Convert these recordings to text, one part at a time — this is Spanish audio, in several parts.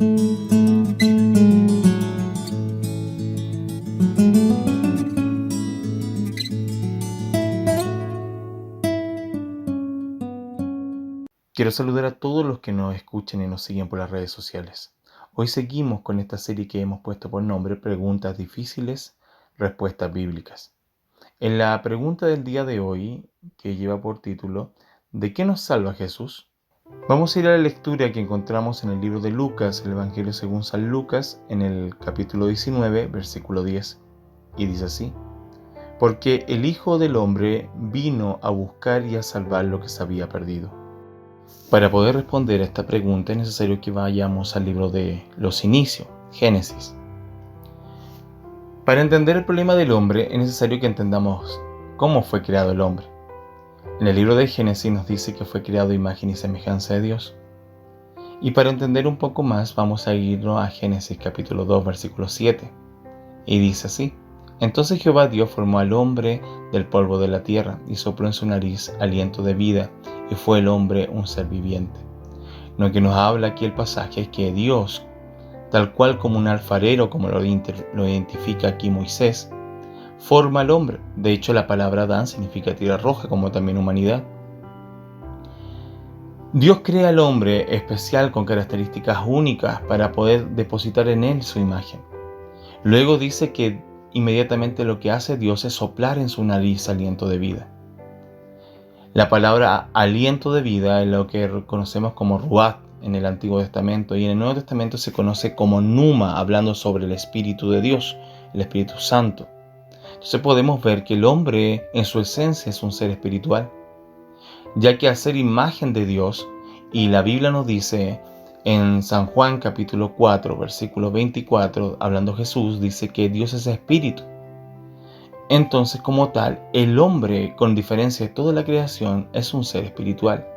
Quiero saludar a todos los que nos escuchan y nos siguen por las redes sociales. Hoy seguimos con esta serie que hemos puesto por nombre Preguntas difíciles, respuestas bíblicas. En la pregunta del día de hoy, que lleva por título ¿De qué nos salva Jesús?, vamos a ir a la lectura que encontramos en el libro de Lucas, el Evangelio según San Lucas, en el capítulo 19, versículo 10. Y dice así: Porque el Hijo del Hombre vino a buscar y a salvar lo que se había perdido. Para poder responder a esta pregunta es necesario que vayamos al libro de los inicios, Génesis. Para entender el problema del hombre es necesario que entendamos cómo fue creado el hombre. En el libro de Génesis nos dice que fue creado a imagen y semejanza de Dios. Y para entender un poco más vamos a irnos a Génesis capítulo 2, versículo 7. Y dice así: Entonces Jehová Dios formó al hombre del polvo de la tierra y sopló en su nariz aliento de vida, y fue el hombre un ser viviente. Lo que nos habla aquí el pasaje es que Dios, tal cual como un alfarero, como lo identifica aquí Moisés, forma al hombre. De hecho, la palabra Adán significa tierra roja, como también humanidad. Dios crea al hombre especial con características únicas para poder depositar en él su imagen. Luego dice que inmediatamente lo que hace Dios es soplar en su nariz aliento de vida. La palabra aliento de vida es lo que conocemos como ruach en el Antiguo Testamento, y en el Nuevo Testamento se conoce como pneuma, hablando sobre el Espíritu de Dios, el Espíritu Santo. Entonces podemos ver que el hombre en su esencia es un ser espiritual, ya que al ser imagen de Dios, y la Biblia nos dice en San Juan capítulo 4, versículo 24, hablando Jesús, dice que Dios es espíritu. Entonces, como tal, el hombre, con diferencia de toda la creación, es un ser espiritual.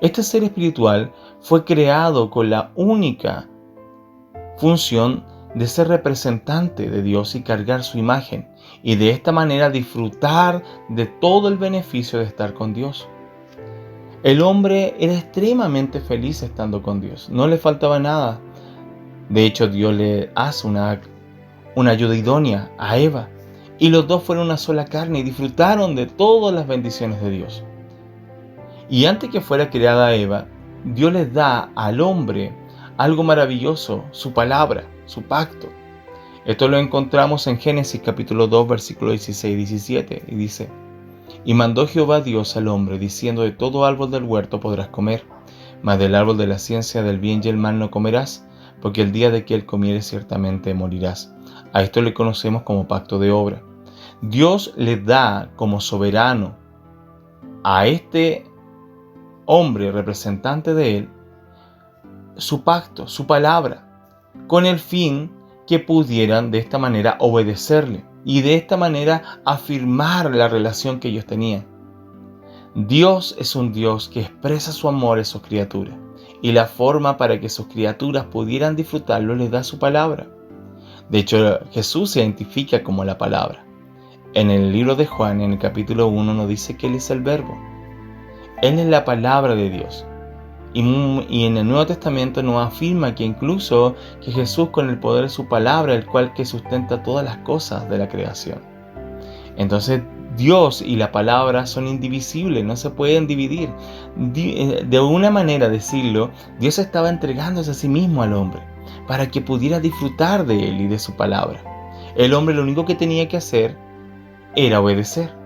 Este ser espiritual fue creado con la única función de ser representante de Dios y cargar su imagen, y de esta manera disfrutar de todo el beneficio de estar con Dios. El hombre era extremadamente feliz estando con Dios, no le faltaba nada. De hecho, Dios le hace una ayuda idónea a Eva, y los dos fueron una sola carne y disfrutaron de todas las bendiciones de Dios. Y antes que fuera creada Eva, Dios les da al hombre algo maravilloso, su palabra, su pacto. Esto lo encontramos en Génesis capítulo 2, versículos 16 y 17, y dice: Y mandó Jehová Dios al hombre, diciendo: De todo árbol del huerto podrás comer, mas del árbol de la ciencia del bien y el mal no comerás, porque el día de que él comieres ciertamente morirás. A esto le conocemos como pacto de obra. Dios le da como soberano a este hombre, representante de él, su pacto, su palabra, con el fin que pudieran de esta manera obedecerle y de esta manera afirmar la relación que ellos tenían. Dios es un Dios que expresa su amor a sus criaturas, y la forma para que sus criaturas pudieran disfrutarlo les da su palabra. De hecho, Jesús se identifica como la palabra. En el libro de Juan, en el capítulo 1, nos dice que Él es el Verbo. Él es la palabra de Dios. Y en el Nuevo Testamento nos afirma que incluso que Jesús, con el poder de su palabra, el cual que sustenta todas las cosas de la creación. Entonces Dios y la palabra son indivisibles, no se pueden dividir. De una manera decirlo, Dios estaba entregándose a sí mismo al hombre para que pudiera disfrutar de él y de su palabra. El hombre lo único que tenía que hacer era obedecer.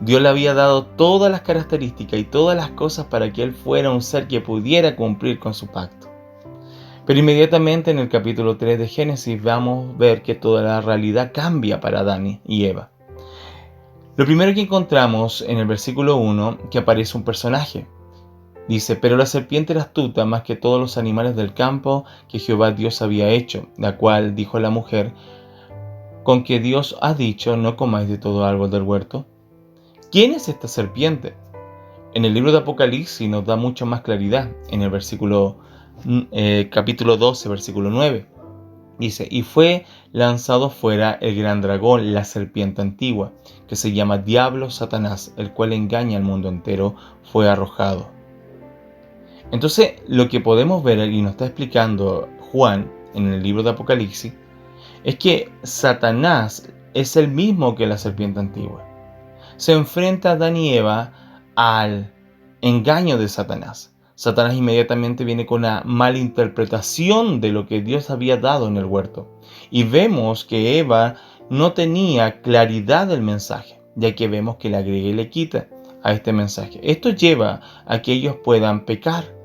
Dios le había dado todas las características y todas las cosas para que él fuera un ser que pudiera cumplir con su pacto. Pero inmediatamente en el capítulo 3 de Génesis vamos a ver que toda la realidad cambia para Adán y Eva. Lo primero que encontramos en el versículo 1, que aparece un personaje. Dice: Pero la serpiente era astuta más que todos los animales del campo que Jehová Dios había hecho, la cual dijo la mujer: ¿Con que Dios ha dicho, no comáis de todo árbol del huerto? ¿Quién es esta serpiente? En el libro de Apocalipsis nos da mucha más claridad. En el capítulo 12, versículo 9. Dice: Y fue lanzado fuera el gran dragón, la serpiente antigua, que se llama Diablo Satanás, el cual engaña al mundo entero, fue arrojado. Entonces, lo que podemos ver y nos está explicando Juan en el libro de Apocalipsis es que Satanás es el mismo que la serpiente antigua. Se enfrenta a Adán y Eva al engaño de Satanás. Satanás inmediatamente viene con una malinterpretación de lo que Dios había dado en el huerto. Y vemos que Eva no tenía claridad del mensaje, ya que vemos que le agrega y le quita a este mensaje. Esto lleva a que ellos puedan pecar.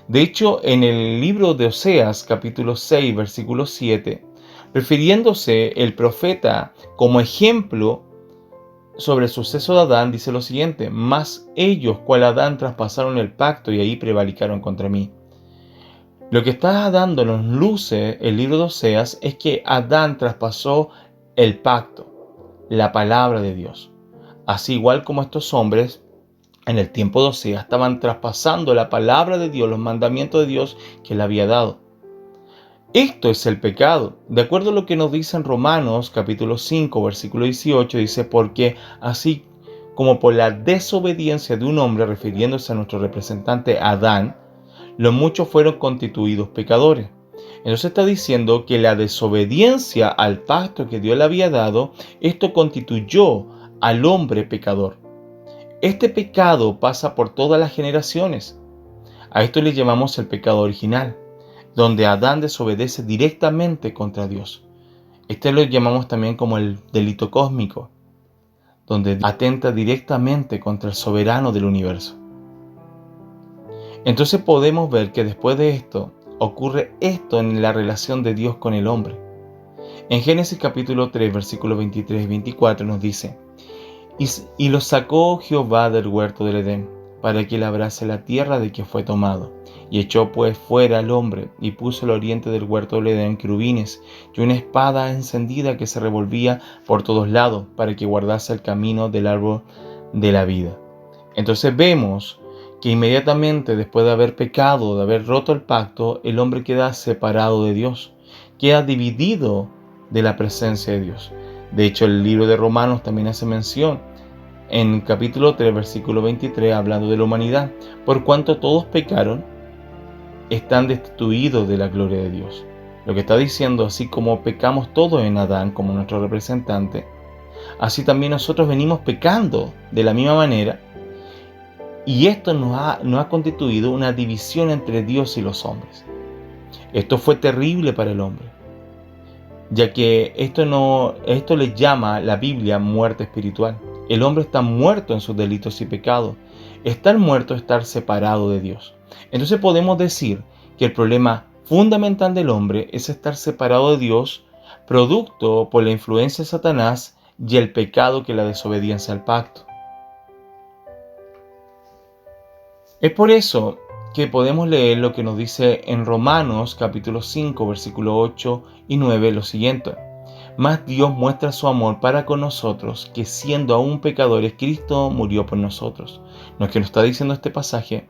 De hecho, en el libro de Oseas, capítulo 6, versículo 7, refiriéndose el profeta como ejemplo sobre el suceso de Adán, dice lo siguiente: mas ellos, cual Adán, traspasaron el pacto y ahí prevaricaron contra mí. Lo que está dándonos luce el libro de Oseas es que Adán traspasó el pacto, la palabra de Dios. Así igual como estos hombres en el tiempo de Oseas estaban traspasando la palabra de Dios, los mandamientos de Dios que le había dado. Esto es el pecado. De acuerdo a lo que nos dice en Romanos capítulo 5, versículo 18, dice: porque así como por la desobediencia de un hombre, refiriéndose a nuestro representante Adán, los muchos fueron constituidos pecadores. Entonces está diciendo que la desobediencia al pacto que Dios le había dado, esto constituyó al hombre pecador. Este pecado pasa por todas las generaciones. A esto le llamamos el pecado original, donde Adán desobedece directamente contra Dios. Este lo llamamos también como el delito cósmico, donde atenta directamente contra el soberano del universo. Entonces podemos ver que después de esto, ocurre esto en la relación de Dios con el hombre. En Génesis capítulo 3, versículos 23 y 24 nos dice: y lo sacó Jehová del huerto del Edén, para que labrase la tierra de que fue tomado. Y echó pues fuera al hombre, y puso al oriente del huerto del Edén querubines, y una espada encendida que se revolvía por todos lados, para que guardase el camino del árbol de la vida. Entonces vemos que inmediatamente después de haber pecado, de haber roto el pacto, el hombre queda separado de Dios, queda dividido de la presencia de Dios. De hecho, el libro de Romanos también hace mención en capítulo 3, versículo 23, hablando de la humanidad: por cuanto todos pecaron, están destituidos de la gloria de Dios. Lo que está diciendo, así como pecamos todos en Adán como nuestro representante, así también nosotros venimos pecando de la misma manera, y esto nos ha constituido una división entre Dios y los hombres. Esto fue terrible para el hombre, ya que esto le llama la Biblia muerte espiritual. El hombre está muerto en sus delitos y pecados. Estar muerto es estar separado de Dios. Entonces podemos decir que el problema fundamental del hombre es estar separado de Dios, producto por la influencia de Satanás y el pecado que es la desobediencia al pacto. Es por eso que podemos leer lo que nos dice en Romanos capítulo 5, versículo 8 y 9 lo siguiente: mas Dios muestra su amor para con nosotros, que siendo aún pecadores, Cristo murió por nosotros. Lo que nos está diciendo este pasaje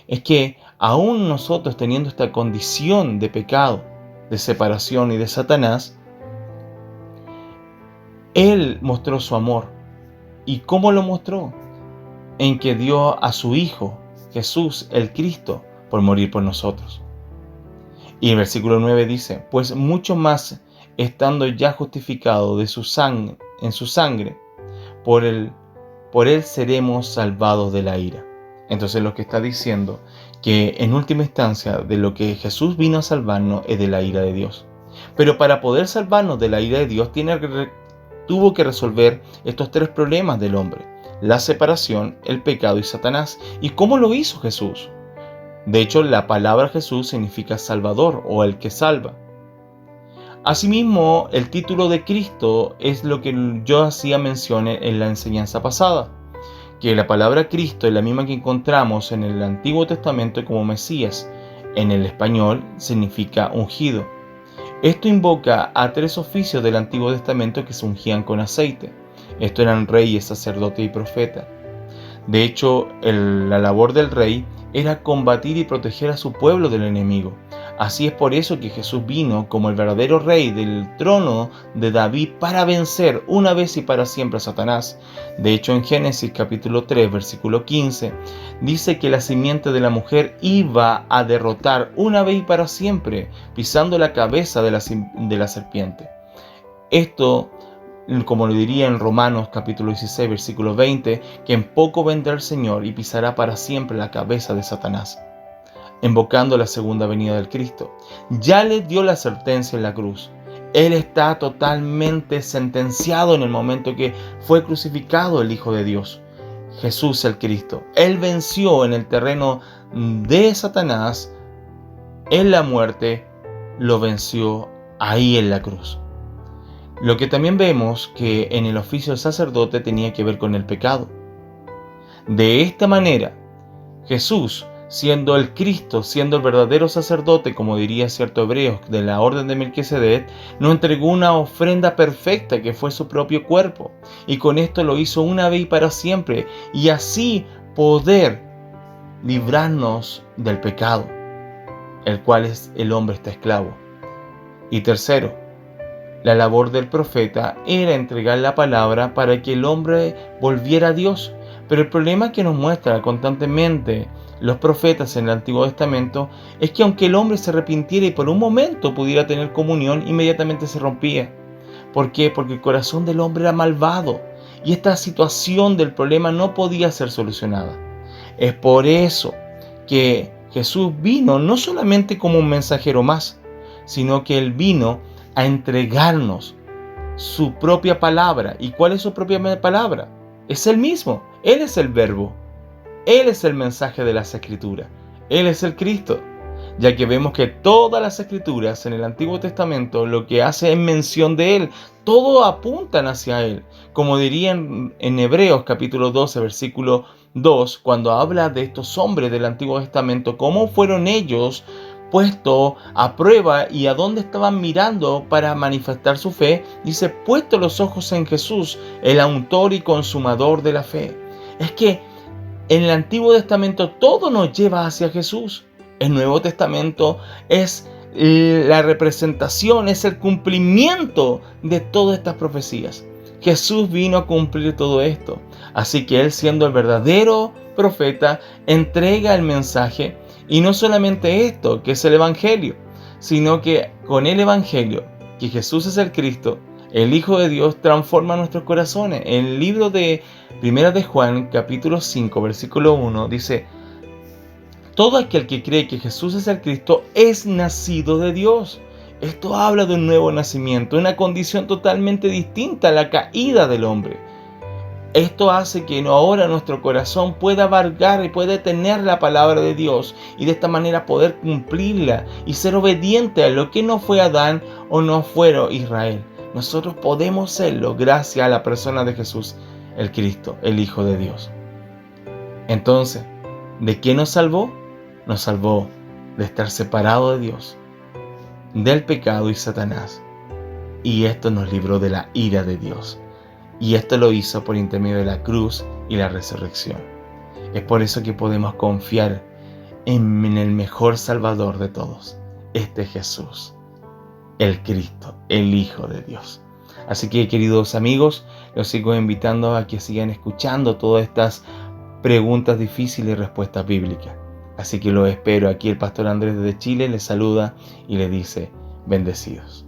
es que aún nosotros, teniendo esta condición de pecado, de separación y de Satanás, Él mostró su amor. ¿Y cómo lo mostró? En que dio a su Hijo, Jesús el Cristo, por morir por nosotros. Y el versículo 9 dice: pues mucho más, estando ya justificado en su sangre, por él seremos salvados de la ira. Entonces lo que está diciendo, que en última instancia de lo que Jesús vino a salvarnos es de la ira de Dios. Pero para poder salvarnos de la ira de Dios, tuvo que resolver estos tres problemas del hombre: la separación, el pecado y Satanás. ¿Y cómo lo hizo Jesús? De hecho, la palabra Jesús significa Salvador o el que salva. Asimismo, el título de Cristo es lo que yo hacía mención en la enseñanza pasada, que la palabra Cristo es la misma que encontramos en el Antiguo Testamento como Mesías. En el español significa ungido. Esto invoca a tres oficios del Antiguo Testamento que se ungían con aceite. Estos eran reyes, sacerdote y profeta. De hecho, la labor del rey era combatir y proteger a su pueblo del enemigo. Así es por eso que Jesús vino como el verdadero rey del trono de David para vencer una vez y para siempre a Satanás. De hecho, en Génesis capítulo 3, versículo 15, dice que la simiente de la mujer iba a derrotar una vez y para siempre, pisando la cabeza de la serpiente. Esto, como lo diría en Romanos capítulo 16, versículo 20, que en poco vendrá el Señor y pisará para siempre la cabeza de Satanás, invocando la segunda venida del Cristo. Ya le dio la sentencia en la cruz. Él está totalmente sentenciado en el momento que fue crucificado el Hijo de Dios, Jesús el Cristo. Él venció en el terreno de Satanás, en la muerte, lo venció ahí en la cruz. Lo que también vemos que en el oficio del sacerdote tenía que ver con el pecado. De esta manera, Jesús, siendo el Cristo, siendo el verdadero sacerdote, como diría cierto hebreo de la orden de Melquisedec, nos entregó una ofrenda perfecta que fue su propio cuerpo, y con esto lo hizo una vez y para siempre, y así poder librarnos del pecado, el cual el hombre está esclavo. Y tercero, la labor del profeta era entregar la palabra para que el hombre volviera a Dios. Pero el problema que nos muestra constantemente los profetas en el Antiguo Testamento es que aunque el hombre se arrepintiera y por un momento pudiera tener comunión, inmediatamente se rompía. ¿Por qué? Porque el corazón del hombre era malvado y esta situación del problema no podía ser solucionada. Es por eso que Jesús vino no solamente como un mensajero más, sino que Él vino a entregarnos su propia palabra. ¿Y cuál es su propia palabra? Es Él mismo. Él es el Verbo. Él es el mensaje de las Escrituras. Él es el Cristo. Ya que vemos que todas las Escrituras en el Antiguo Testamento lo que hace es mención de Él. Todo apuntan hacia Él. Como dirían en Hebreos capítulo 12, versículo 2, cuando habla de estos hombres del Antiguo Testamento, cómo fueron ellos puesto a prueba y a dónde estaban mirando para manifestar su fe, dice, puesto los ojos en Jesús, el autor y consumador de la fe. Es que en el Antiguo Testamento todo nos lleva hacia Jesús. El Nuevo Testamento es la representación, es el cumplimiento de todas estas profecías. Jesús vino a cumplir todo esto. Así que Él, siendo el verdadero profeta, entrega el mensaje. Y no solamente esto, que es el Evangelio, sino que con el Evangelio, que Jesús es el Cristo, el Hijo de Dios, transforma nuestros corazones. En el libro de Primera de Juan, capítulo 5, versículo 1, dice: todo aquel que cree que Jesús es el Cristo es nacido de Dios. Esto habla de un nuevo nacimiento, una condición totalmente distinta a la caída del hombre. Esto hace que ahora nuestro corazón pueda abarcar y pueda tener la palabra de Dios y de esta manera poder cumplirla y ser obediente a lo que no fue Adán o no fue Israel. Nosotros podemos serlo gracias a la persona de Jesús, el Cristo, el Hijo de Dios. Entonces, ¿de qué nos salvó? Nos salvó de estar separado de Dios, del pecado y Satanás. Y esto nos libró de la ira de Dios. Y esto lo hizo por intermedio de la cruz y la resurrección. Es por eso que podemos confiar en el mejor Salvador de todos. Este Jesús, el Cristo, el Hijo de Dios. Así que, queridos amigos, los sigo invitando a que sigan escuchando todas estas preguntas difíciles y respuestas bíblicas. Así que los espero. Aquí el pastor Andrés desde Chile les saluda y les dice: bendecidos.